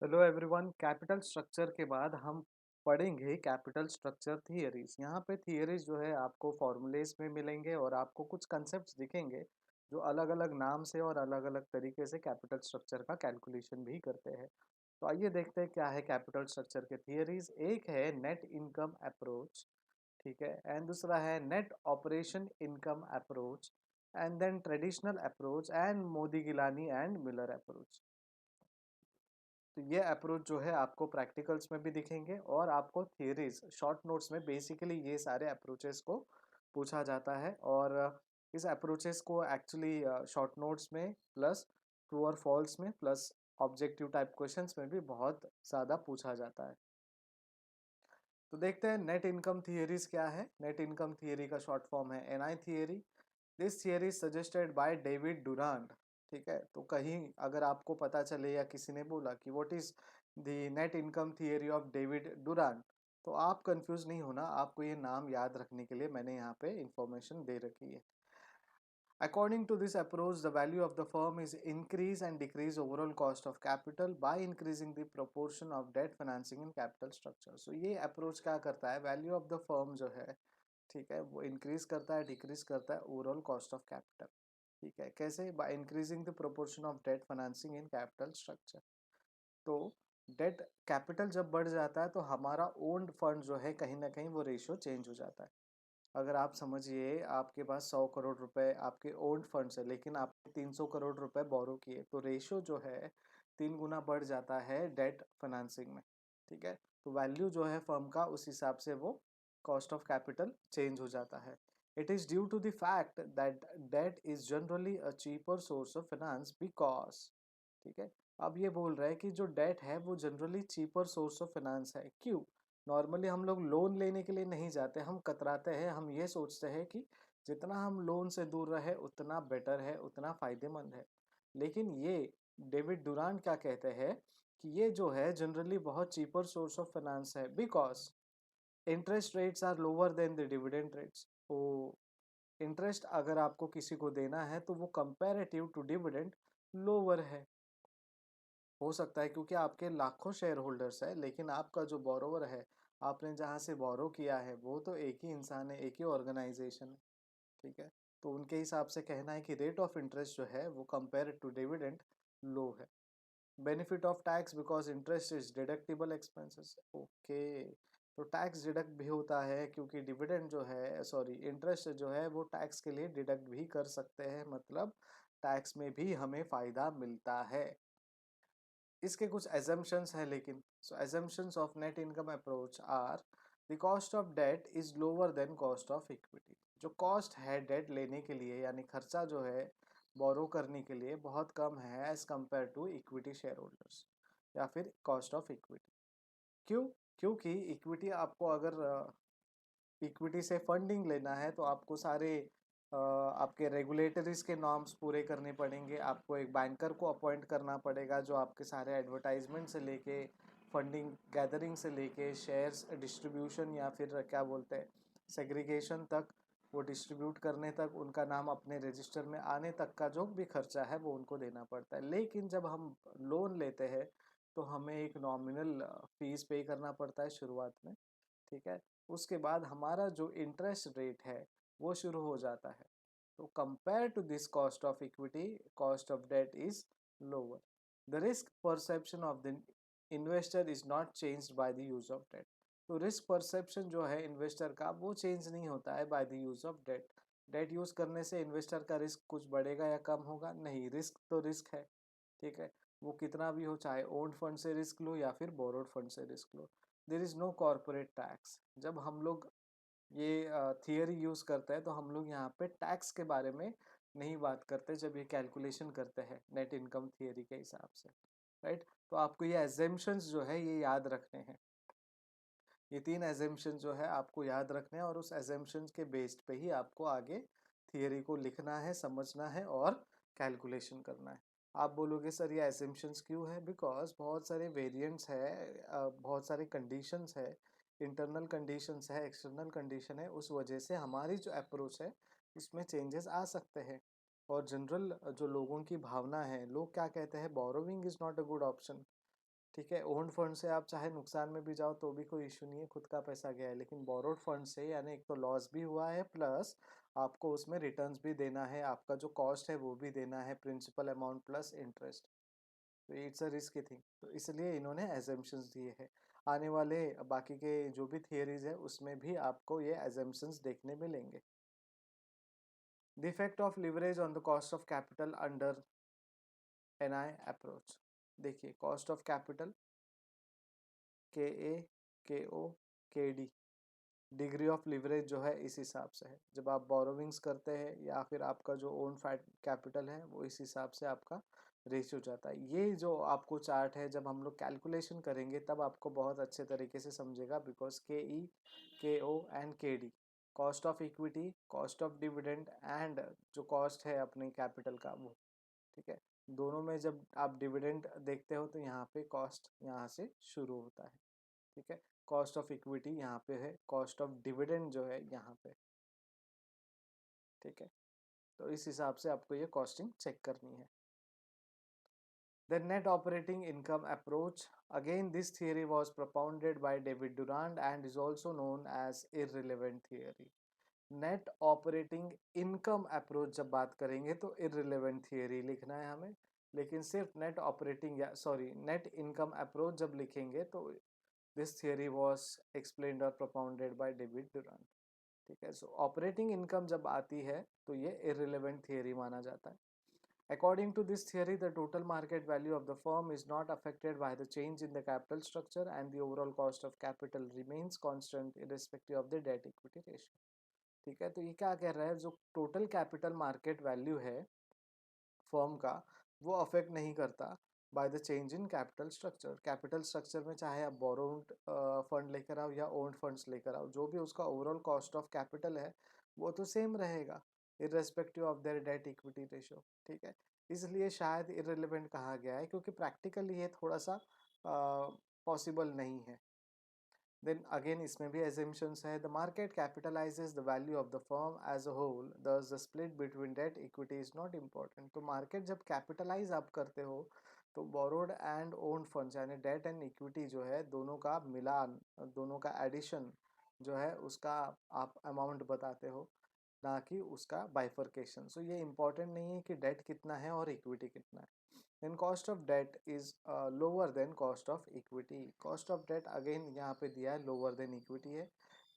Hello everyone. Capital structure के बाद हम पढ़ेंगे कैपिटल स्ट्रक्चर थियरीज। यहाँ पे थियरीज जो है आपको फॉर्मूलेज में मिलेंगे और आपको कुछ कंसेप्ट्स दिखेंगे जो अलग अलग नाम से और अलग अलग तरीके से कैपिटल स्ट्रक्चर का कैलकुलेशन भी करते हैं। तो आइए देखते हैं क्या है कैपिटल स्ट्रक्चर के थियरीज। एक है नेट इनकम अप्रोच, ठीक है, एंड दूसरा है net operation income approach, and then traditional approach and Modigliani and Miller approach. तो ये अप्रोच जो है आपको प्रैक्टिकल्स में भी दिखेंगे और आपको थियरीज शॉर्ट नोट्स में बेसिकली ये सारे अप्रोचेस को पूछा जाता है। और इस अप्रोचेस को एक्चुअली शॉर्ट नोट्स में प्लस ट्रू और फॉल्स में प्लस ऑब्जेक्टिव टाइप क्वेश्चंस में भी बहुत ज़्यादा पूछा जाता है। तो देखते हैं नेट इनकम थियरीज क्या है। नेट इनकम थियरी का शॉर्ट फॉर्म है NI theory. This theory suggested by David Durand. ठीक है, तो कहीं अगर आपको पता चले या किसी ने बोला कि what is the net income theory of David Durand, तो आप कंफ्यूज नहीं होना, आपको ये नाम याद रखने के लिए मैंने यहाँ पे इंफॉर्मेशन दे रखी है। According to this approach, the value of the firm is increase and decrease overall cost of capital by increasing the proportion of debt financing in capital structure. So ये approach क्या करता है, वैल्यू ऑफ द फर्म जो है, ठीक है, वो increase करता है डिक्रीज करता है ओवरऑल कॉस्ट ऑफ कैपिटल। ठीक है, कैसे? By increasing the proportion of debt financing in capital structure. तो डेट कैपिटल जब बढ़ जाता है तो हमारा ओन्ड फंड जो है कहीं ना कहीं वो रेशियो चेंज हो जाता है। अगर आप समझिए आपके पास 100 करोड़ रुपए आपके ओन्ड फंड्स है लेकिन आपने 300 करोड़ रुपए बोरो किए, तो रेशियो जो है 3 गुना बढ़ जाता है डेट फाइनेंसिंग में। ठीक है, तो वैल्यू जो है फर्म का उस हिसाब से वो कॉस्ट ऑफ कैपिटल चेंज हो जाता है। It is due to the fact that debt is generally a cheaper source of finance because, ठीक है, अब ये बोल रहा है कि जो डेट है वो generally cheaper source of finance है। क्यों? नॉर्मली हम लोग लोन लेने के लिए नहीं जाते, हम कतराते हैं, हम ये सोचते हैं कि जितना हम लोन से दूर रहे उतना बेटर है, उतना फायदेमंद है। लेकिन ये डेविड डुरांट क्या कहते हैं कि ये जो है जनरली बहुत चीपर सोर्स ऑफ फाइनेंस है because interest rates are lower than the dividend rates. तो इंटरेस्ट अगर आपको किसी को देना है तो वो कंपेरेटिव टू डिविडेंड लोअर है। हो सकता है क्योंकि आपके लाखों शेयर होल्डर्स है लेकिन आपका जो बोरोवर है, आपने जहाँ से बोरो किया है वो तो एक ही इंसान है, एक ही ऑर्गेनाइजेशन है। ठीक है, तो उनके हिसाब से कहना है कि रेट ऑफ इंटरेस्ट जो है वो कंपेयर टू डिविडेंड लो है। Benefit of tax because interest is deductible expenses. Okay, तो टैक्स डिडक्ट भी होता है क्योंकि डिविडेंड जो है, सॉरी, इंटरेस्ट जो है वो टैक्स के लिए डिडक्ट भी कर सकते हैं, मतलब टैक्स में भी हमें फायदा मिलता है। इसके कुछ एजम्पशंस हैं लेकिन, so assumptions of net income approach are the cost of debt is lower than cost of equity. जो कॉस्ट है डेट लेने के लिए यानी खर्चा जो है बोरो करने के लिए बहुत कम है as compare to equity share holders या फिर कॉस्ट ऑफ इक्विटी। क्यों? क्योंकि इक्विटी आपको अगर इक्विटी से फंडिंग लेना है तो आपको सारे आपके रेगुलेटरीज के नॉर्म्स पूरे करने पड़ेंगे, आपको एक बैंकर को अपॉइंट करना पड़ेगा जो आपके सारे एडवर्टाइजमेंट से लेके फंडिंग गैदरिंग से लेके शेयर्स डिस्ट्रीब्यूशन या फिर क्या बोलते हैं सेग्रीगेशन तक, वो डिस्ट्रीब्यूट करने तक, उनका नाम अपने रजिस्टर में आने तक का जो भी खर्चा है वो उनको देना पड़ता है। लेकिन जब हम लोन लेते हैं तो हमें एक नॉमिनल फीस पे करना पड़ता है शुरुआत में। ठीक है, उसके बाद हमारा जो इंटरेस्ट रेट है वो शुरू हो जाता है। तो compare to this cost of equity, cost of debt is lower. The risk perception of the investor is not changed by the use of debt. तो रिस्क परसेप्शन जो है इन्वेस्टर का वो चेंज नहीं होता है by the use of debt. Debt use करने से इन्वेस्टर का रिस्क कुछ बढ़ेगा या कम होगा? नहीं, रिस्क तो रिस्क है। ठीक है, वो कितना भी हो, चाहे ओन्ड फंड से रिस्क लो या फिर बोरोड फंड से रिस्क लो। There is no corporate tax. जब हम लोग ये थियरी यूज करते हैं तो हम लोग यहाँ पे टैक्स के बारे में नहीं बात करते जब ये कैलकुलेशन करते हैं नेट इनकम थियरी के हिसाब से, राइट। तो आपको ये एजेम्पशंस जो है ये याद रखने हैं। ये 3 एजेम्पशन जो है आपको याद रखने हैं और उस एजेम्पशन के बेस्ड पे ही आपको आगे थियरी को लिखना है, समझना है और कैलकुलेशन करना है। आप बोलोगे सर ये एजेम्पशंस क्यों है? बिकॉज बहुत सारे वेरिएंट्स है, बहुत सारे कंडीशंस है, इंटरनल कंडीशंस है, एक्सटर्नल कंडीशन है, उस वजह से हमारी जो अप्रोच है उसमें चेंजेस आ सकते हैं। और जनरल जो लोगों की भावना है, लोग क्या कहते हैं, borrowing is not a good option. ठीक है। ओन्ड फंड से आप चाहे नुकसान में भी जाओ तो भी कोई इशू नहीं है, खुद का पैसा गया है। लेकिन बोरोड फंड से यानी एक तो लॉस भी हुआ है, प्लस आपको उसमें रिटर्न्स भी देना है, आपका जो कॉस्ट है वो भी देना है, प्रिंसिपल अमाउंट प्लस इंटरेस्ट। तो इट्स अ रिस्की थिंग, तो इसलिए इन्होंने एजम्पशंस दिए हैं। आने वाले बाकी के जो भी थियरीज है उसमें भी आपको ये एजम्पशंस देखने मिलेंगे। The effect of leverage on the cost of capital under NI approach. देखिए, cost of capital K A, के ओ, के डी, डिग्री ऑफ लिवरेज जो है इस हिसाब से है। जब आप बोरोविंग्स करते हैं या फिर आपका जो ओन फैट कैपिटल है वो इस हिसाब से आपका रेशियो जाता है। ये जो आपको चार्ट है जब हम लोग कैलकुलेशन करेंगे तब आपको बहुत अच्छे तरीके से समझेगा, बिकॉज के ई, के ओ एंड के D, cost of equity, cost of dividend and जो कॉस्ट है अपने कैपिटल का वो, ठीक है। दोनों में जब आप डिविडेंड देखते हो तो यहाँ पे कॉस्ट यहाँ से शुरू होता है, ठीक है। कॉस्ट ऑफ इक्विटी यहाँ पे है, कॉस्ट ऑफ डिविडेंड जो है यहाँ पे, ठीक है। तो इस हिसाब से आपको ये कॉस्टिंग चेक करनी है। The net operating income approach, again this theory was propounded by David Durand and is also known as irrelevant theory. Net operating income approach जब बात करेंगे तो इररिलेवेंट थियरी लिखना है हमें, लेकिन सिर्फ नेट ऑपरेटिंग या सॉरी नेट इनकम अप्रोच जब लिखेंगे तो दिस थियरी वाज एक्सप्लेन्ड और प्रोपाउंडेड बाय डेविड डुरांट, ठीक है। सो ऑपरेटिंग इनकम जब आती है तो ये इररिलेवेंट थियरी माना जाता है। According to this theory, the total market value of the firm is not affected by the change in the capital structure and the overall cost of capital remains constant irrespective of the debt equity ratio, ठीक है। तो ये क्या कह रहा है, जो total capital market value है फर्म का वो अफेक्ट नहीं करता by the change in capital structure. Capital structure में चाहे आप बोरोड फंड लेकर आओ या ओन्ड फंड्स लेकर आओ, जो भी उसका ओवरऑल कॉस्ट ऑफ कैपिटल है वो तो सेम रहेगा irrespective of their debt equity ratio, ठीक है। इसलिए शायद इररिलेवेंट कहा गया है, क्योंकि प्रैक्टिकली ये थोड़ा सा पॉसिबल नहीं है। देन अगेन इसमें भी assumptions है, the market capitalizes the value of the firm as a whole, thus the split between debt equity is not important. तो मार्केट जब कैपिटलाइज आप करते हो तो बोरोड एंड ओन्ड फंड्स यानी डेट एंड इक्विटी जो है दोनों का मिलान, दोनों का एडिशन जो है उसका आप अमाउंट बताते हो, ना कि उसका बाइफर्केशन। सो ये इम्पोर्टेंट नहीं है कि डेट कितना है और इक्विटी कितना है। then cost of debt is lower than cost of equity। cost of debt again यहाँ पे दिया है lower than equity है,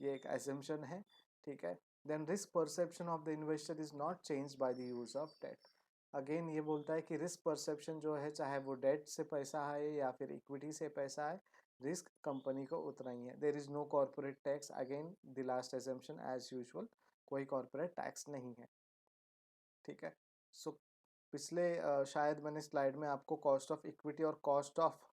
ये एक assumption है, ठीक है। then risk perception of the investor is not changed by the use of debt। Again ये बोलता है कि रिस्क परसेप्शन जो है चाहे वो डेट से पैसा आए या फिर इक्विटी से पैसा आए, रिस्क कंपनी को उतना ही है। There is no corporate tax, again the last assumption as usual, कोई कॉर्पोरेट टैक्स नहीं है, ठीक है। सो पिछले शायद मैंने स्लाइड में आपको कॉस्ट ऑफ इक्विटी और कॉस्ट ऑफ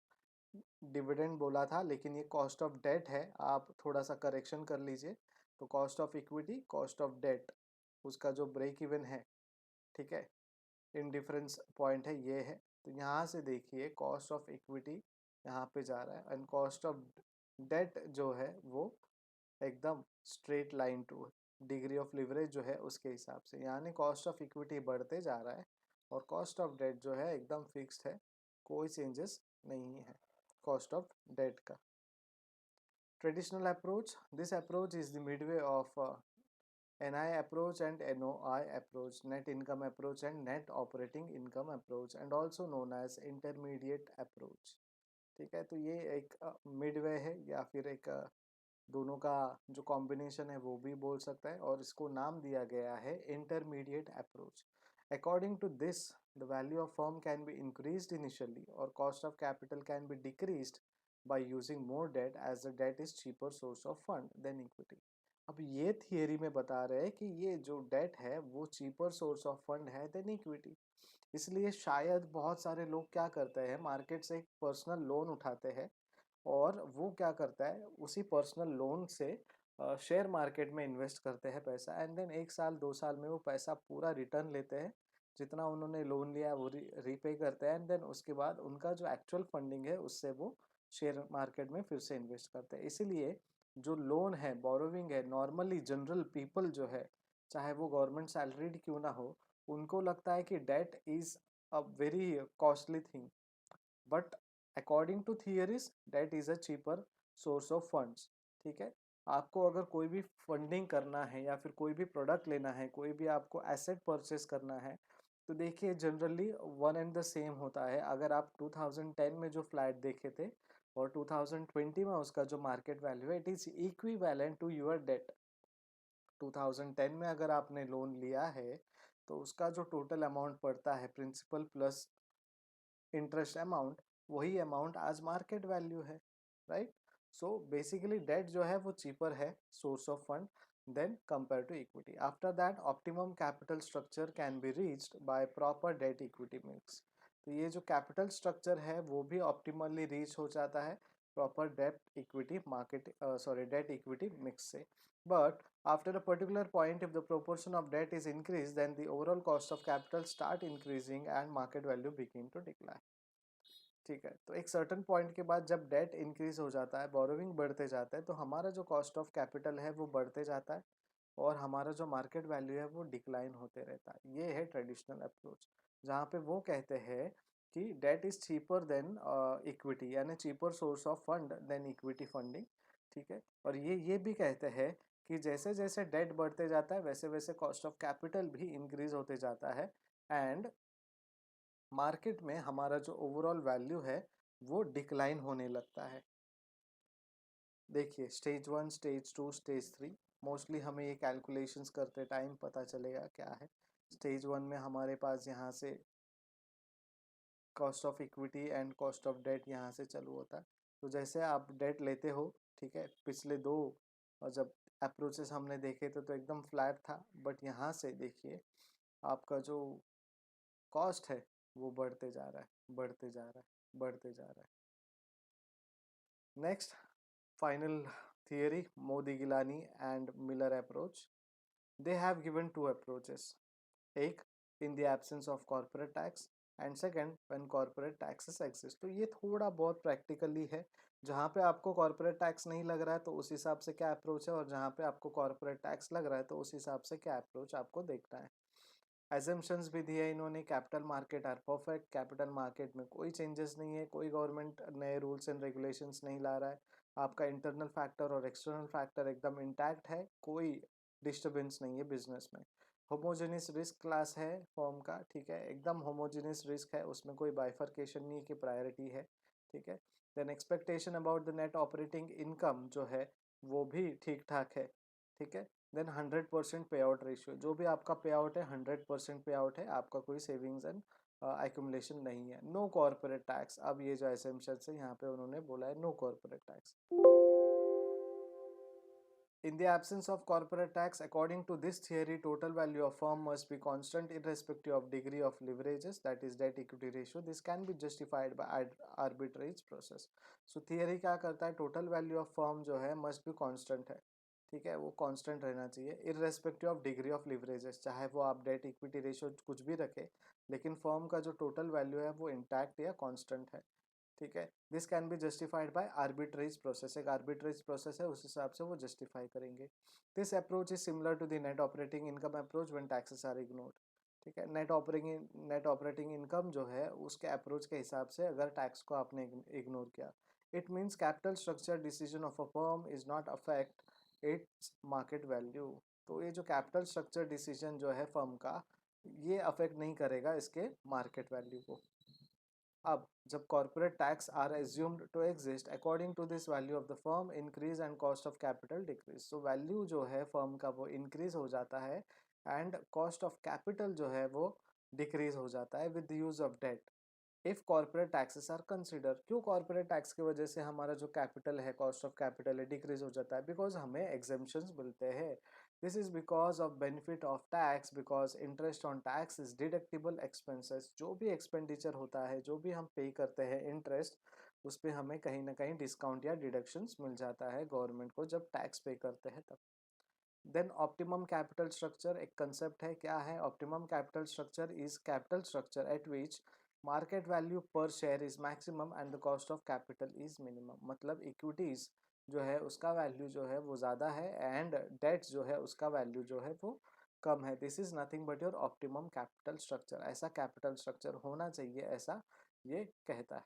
डिविडेंड बोला था, लेकिन ये कॉस्ट ऑफ डेट है, आप थोड़ा सा करेक्शन कर लीजिए। तो cost of equity, cost of debt, उसका जो ब्रेक इवन है, ठीक है, इन डिफरेंस पॉइंट है ये है। तो यहाँ से देखिए कॉस्ट ऑफ इक्विटी यहाँ पे जा रहा है एंड कॉस्ट ऑफ डेट जो है वो एकदम straight line two degree of leverage जो है उसके हिसाब से, यानी कॉस्ट ऑफ इक्विटी बढ़ते जा रहा है और कॉस्ट ऑफ डेट जो है एकदम फिक्स्ड है, कोई चेंजेस नहीं है कॉस्ट ऑफ डेट का। Traditional approach, this approach is the Midway of NI approach and NOI approach, net income approach and net operating income approach, and also known as intermediate approach, ठीक है। तो ये एक Midway है या फिर एक दोनों का जो कॉम्बिनेशन है वो भी बोल सकता है, और इसको नाम दिया गया है intermediate approach. According to this the value of firm can be increased initially और cost of capital can be decreased by using more debt as the debt is cheaper source of fund than equity। अब ये theory में बता रहे हैं कि ये जो डेट है वो चीपर सोर्स ऑफ फंड है देन इक्विटी। इसलिए शायद बहुत सारे लोग क्या करते हैं, मार्केट से एक पर्सनल लोन उठाते हैं और वो क्या करता है उसी पर्सनल लोन से शेयर मार्केट में इन्वेस्ट करते हैं पैसा, एंड देन 1 साल 2 साल में वो पैसा पूरा रिटर्न लेते हैं, जितना उन्होंने लोन लिया वो रीपे करते हैं, एंड देन उसके बाद उनका जो एक्चुअल फंडिंग है उससे वो शेयर मार्केट में फिर से इन्वेस्ट करते हैं। इसीलिए जो लोन है, बोरोविंग है, नॉर्मली जनरल पीपल जो है, चाहे वो गवर्नमेंट सैलरीड क्यों ना हो, उनको लगता है कि debt is a very costly thing, but according to theories debt is a cheaper source of funds. ठीक है, आपको अगर कोई भी फंडिंग करना है या फिर कोई भी प्रोडक्ट लेना है, कोई भी आपको एसेट परचेस करना है, तो देखिए generally one and the same होता है। अगर आप 2010 में जो फ्लैट देखे थे और 2020 में उसका जो मार्केट वैल्यू है, it is equivalent to your debt. 2010 में अगर आपने लोन लिया है तो उसका जो टोटल अमाउंट पड़ता है प्रिंसिपल प्लस इंटरेस्ट अमाउंट, वही अमाउंट आज मार्केट वैल्यू है, राइट। सो बेसिकली डेट जो है वो चीपर है source of fund than compare to equity. After that optimum capital structure can be reached by proper debt equity mix. तो ये जो कैपिटल स्ट्रक्चर है वो भी ऑप्टिमली रीच हो जाता है proper debt equity market debt equity mix से। But after a particular point, if the proportion of debt is increased, then the overall cost of capital start increasing and market value begin to decline. ठीक है, तो एक certain point के बाद जब debt increase हो जाता है, बोरोविंग बढ़ते जाता है, तो हमारा जो कॉस्ट ऑफ कैपिटल है वो बढ़ते जाता है और हमारा जो मार्केट वैल्यू है वो डिक्लाइन होते रहता है। ये है ट्रेडिशनल अप्रोच, जहाँ पे वो कहते हैं कि debt is cheaper than equity, यानी cheaper source of fund than equity funding. ठीक है, और ये भी कहते हैं कि जैसे जैसे डेट बढ़ते जाता है वैसे वैसे कॉस्ट ऑफ कैपिटल भी इंक्रीज होते जाता है एंड मार्केट में हमारा जो ओवरऑल वैल्यू है वो डिक्लाइन होने लगता है। देखिए स्टेज 1, स्टेज 2, स्टेज 3, मोस्टली हमें ये कैलकुलेशंस करते टाइम पता चलेगा क्या है। स्टेज 1 में हमारे पास यहाँ से cost of equity and cost of debt यहाँ से चालू होता है। तो जैसे आप डेट लेते हो, ठीक है, पिछले दो और जब अप्रोचेस हमने देखे थे तो एकदम फ्लैट था, बट यहाँ से देखिए आपका जो कॉस्ट है वो बढ़ते जा रहा है, बढ़ते जा रहा है, बढ़ते जा रहा है। Next, final theory, Modi Gilani and Miller approach. They have given two approaches. एक, in the absence of corporate tax and second, when corporate taxes exist. तो ये थोड़ा बहुत प्रैक्टिकली है, जहाँ पे आपको कॉर्पोरेट टैक्स नहीं लग रहा है तो उस हिसाब से क्या अप्रोच है, और जहाँ पे आपको कॉर्पोरेट टैक्स लग रहा है तो उस हिसाब से क्या अप्रोच आपको देखना है। एजम्पशंस भी दिए इन्होंने, capital market are perfect, capital market में कोई चेंजेस नहीं है, कोई गवर्नमेंट नए रूल्स एंड रेगुलेशंस नहीं ला रहा है, आपका इंटरनल फैक्टर और एक्सटर्नल फैक्टर एकदम इंटैक्ट है, कोई डिस्टर्बेंस नहीं है बिजनेस में। होमोजेनियस रिस्क क्लास है फॉर्म का, ठीक है, एकदम होमोजेनियस रिस्क है, उसमें कोई बाइफर्केशन नहीं कि प्रायोरिटी है। ठीक है, then expectation about the net operating income जो है वो भी ठीक ठाक है। ठीक है, देन 100% पे आउट रेशियो, जो भी आपका पे आउट है 100% पे आउट है, आपका कोई सेविंग्स एंड एक्यूमुलेशन नहीं है। नो कॉर्पोरेट टैक्स, अब ये जो एसेम्पशन है यहाँ पे उन्होंने बोला है no corporate tax. In the absence of corporate tax, according to this theory, total value of firm must be constant irrespective of degree of leverages, that is debt equity ratio. This can be justified by arbitrage process. So theory क्या करता है, total value of firm जो है must be constant है, ठीक है, वो constant रहना चाहिए irrespective of degree of leverages, चाहे वो आप डेट इक्विटी रेशियो कुछ भी रखे, लेकिन फर्म का जो टोटल वैल्यू है वो इंटैक्ट या कांस्टेंट है। ठीक है, this can be justified by arbitrage process, एक आर्बिट्रेज प्रोसेस है, उस हिसाब से वो जस्टिफाई करेंगे। This approach is similar to the net operating income approach when taxes are ignored. ठीक है, नेट ऑपरेटिंग इनकम जो है उसके अप्रोच के हिसाब से अगर टैक्स को आपने इग्नोर किया, it means capital structure decision of a firm is not affect its market value. तो ये जो कैपिटल स्ट्रक्चर डिसीजन जो है फर्म का, ये अफेक्ट नहीं करेगा इसके मार्केट वैल्यू को। अब जब corporate tax are assumed to exist, according to this value of the firm increase and cost of capital decrease. So value जो है फर्म का वो इंक्रीज हो जाता है एंड कॉस्ट ऑफ कैपिटल जो है वो डिक्रीज हो जाता है with use of debt if corporate taxes are consider. क्यों कॉर्पोरेट टैक्स की वजह से हमारा जो कैपिटल है, कॉस्ट ऑफ कैपिटल है, डिक्रीज हो जाता है? बिकॉज हमें एग्जेम्पशंस मिलते हैं। This is because of benefit of tax, because interest on tax is deductible expenses. जो भी एक्सपेंडिचर होता है, जो भी हम पे करते हैं इंटरेस्ट, उस पर हमें कहीं ना कहीं डिस्काउंट या डिडक्शंस मिल जाता है गवर्नमेंट को जब टैक्स पे करते हैं तब। देन ऑप्टिमम कैपिटल स्ट्रक्चर एक कंसेप्ट है। क्या है optimum capital structure? Is capital structure at which market value per share is maximum and the cost of capital is minimum. मतलब इक्विटीज जो है उसका वैल्यू जो है वो ज़्यादा है एंड डेट जो है उसका वैल्यू जो है वो कम है। This is nothing but your optimum capital structure. ऐसा कैपिटल स्ट्रक्चर होना चाहिए, ऐसा ये कहता है।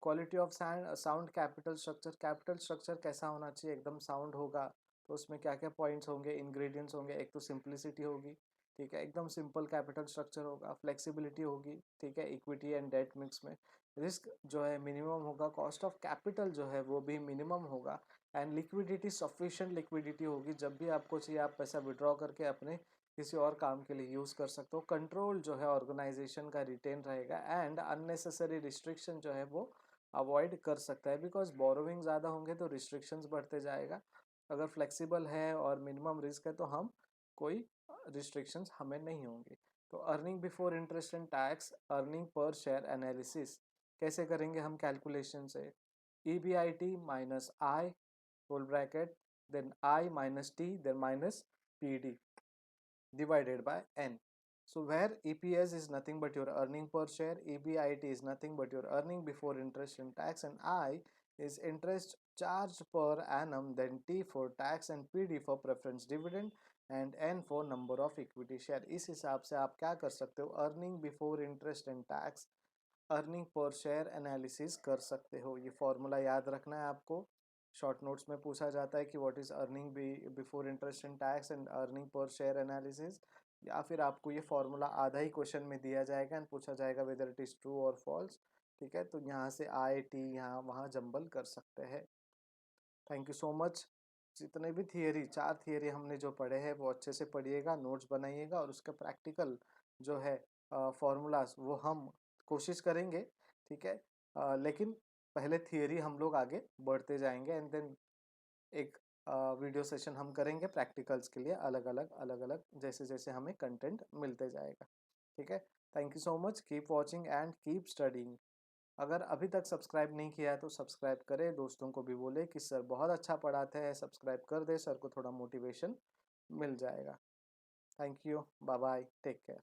Quality of sound capital structure, capital structure कैसा होना चाहिए, एकदम साउंड होगा तो उसमें क्या क्या पॉइंट्स होंगे, इंग्रेडिएंट्स होंगे। एक तो सिंप्लिसिटी होगी, ठीक है, एकदम सिंपल कैपिटल स्ट्रक्चर होगा। फ्लेक्सिबिलिटी होगी, ठीक है, इक्विटी एंड डेट मिक्स में। रिस्क जो है मिनिमम होगा, कॉस्ट ऑफ कैपिटल जो है वो भी मिनिमम होगा। एंड लिक्विडिटी, सफिशिएंट लिक्विडिटी होगी, जब भी आपको चाहिए आप पैसा विड्रॉ करके अपने किसी और काम के लिए यूज़ कर सकते हो। कंट्रोल जो है ऑर्गेनाइजेशन का रिटेन रहेगा। एंड अननेसेसरी रिस्ट्रिक्शन जो है वो अवॉइड कर सकता है, बिकॉज बोरोइंग ज़्यादा होंगे तो रिस्ट्रिक्शंस बढ़ते जाएगा। अगर फ्लेक्सिबल है और मिनिमम रिस्क है तो हम कोई रिस्ट्रिक्शंस हमें नहीं होंगे। तो earning before interest and tax, earning per share analysis कैसे करेंगे हम कैलकुलेशन से? E B I T minus I whole bracket, then I minus T, then minus P D divided by n. So where EPS is nothing but your earning per share, EBIT is nothing but your earning before interest and tax, and I is interest charged per annum, then T for tax and PD for preference dividend and N for number of equity share. इस हिसाब से आप क्या कर सकते हो, earning before interest and tax, earning per share analysis कर सकते हो। ये फॉर्मूला याद रखना है आपको। शॉर्ट नोट्स में पूछा जाता है कि what is earning before interest and tax and earning per share analysis, या फिर आपको ये फॉर्मूला आधा ही क्वेश्चन में दिया जाएगा एंड पूछा जाएगा वेदर इट इज ट्रू और फॉल्स। ठीक है, तो यहाँ से आई टी यहाँ वहाँ जंबल कर सकते हैं। Thank you so much. जितने भी थियरी, 4 थियरी हमने जो पढ़े हैं वो अच्छे से पढ़िएगा, नोट्स बनाइएगा, और उसका प्रैक्टिकल जो है फॉर्मूलाज वो हम कोशिश करेंगे। ठीक है, लेकिन पहले थियरी हम लोग आगे बढ़ते जाएंगे एंड देन एक वीडियो सेशन हम करेंगे प्रैक्टिकल्स के लिए, अलग अलग जैसे जैसे हमें कंटेंट मिलते जाएगा। ठीक है, thank you so much, keep watching and keep studying. अगर अभी तक सब्सक्राइब नहीं किया है तो सब्सक्राइब करें, दोस्तों को भी बोले कि सर बहुत अच्छा पढ़ाते हैं, सब्सक्राइब कर दे, सर को थोड़ा मोटिवेशन मिल जाएगा। Thank, bye bye, take care.